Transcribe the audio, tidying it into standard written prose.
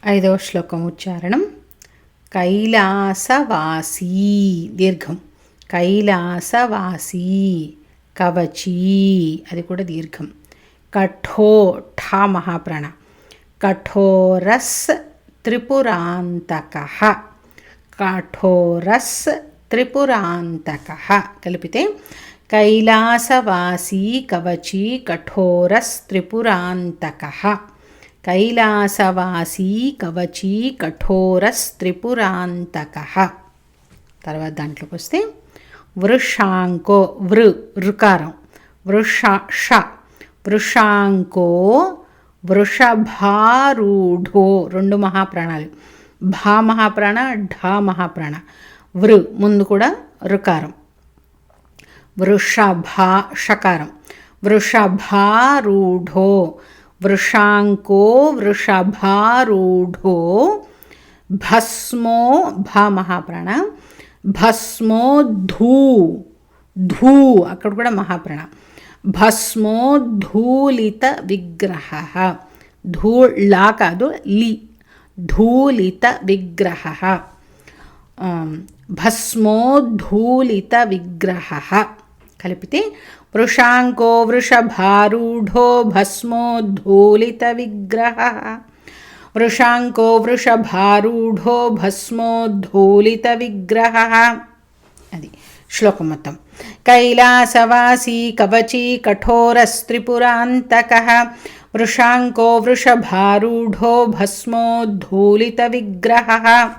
ఐదవ శ్లోకం ఉచ్చారణం. కైలాసవాసీ దీర్ఘం. కైలాసవాసీ కవచీ అది కూడా దీర్ఘం. కఠో ఠా మహాప్రాణ. కఠోరస్ త్రిపురాంతకః. కఠోరస్ త్రిపురాంతకః కలిపితే కైలాసవాసీ కవచీ కఠోరస్ త్రిపురాంతకః. కైలాసవాసీ కవచీ కఠోరస్ త్రిపురాంతకః. తర్వాత దాంట్లోకి వస్తే వృషాంకో ఋకారం. వృషాంకో వృషభారూఢో రెండు మహాప్రాణాలు. భా మహాప్రాణ ఢా మహాప్రాణ. ముందు కూడా ఋకారం. షకారం. వృషభారూఢో వృషాంకో వృషభారూఢో భస్మో భా మహాప్రాణ. భస్మో ధూ అక్కడ కూడా మహాప్రాణ. భస్మో ధూళిత విగ్రహ. లా కాదు లి. ధూళిత విగ్రహ. భస్మోద్ధూళిత విగ్రహ కలిపితే వృషాంకో వృషభారూఢో భస్మోద్ధూళిత విగ్రహ. వృషాంకో వృషభారూఢో భస్మోద్ధూళిత విగ్రహ. అది శ్లోకం మొత్తం. కైలాసవాసీ కవచీ కఠోరస్త్రిపురాంతకః. వృషాంకో వృషభారూఢో భస్మోద్ధూళిత విగ్రహ.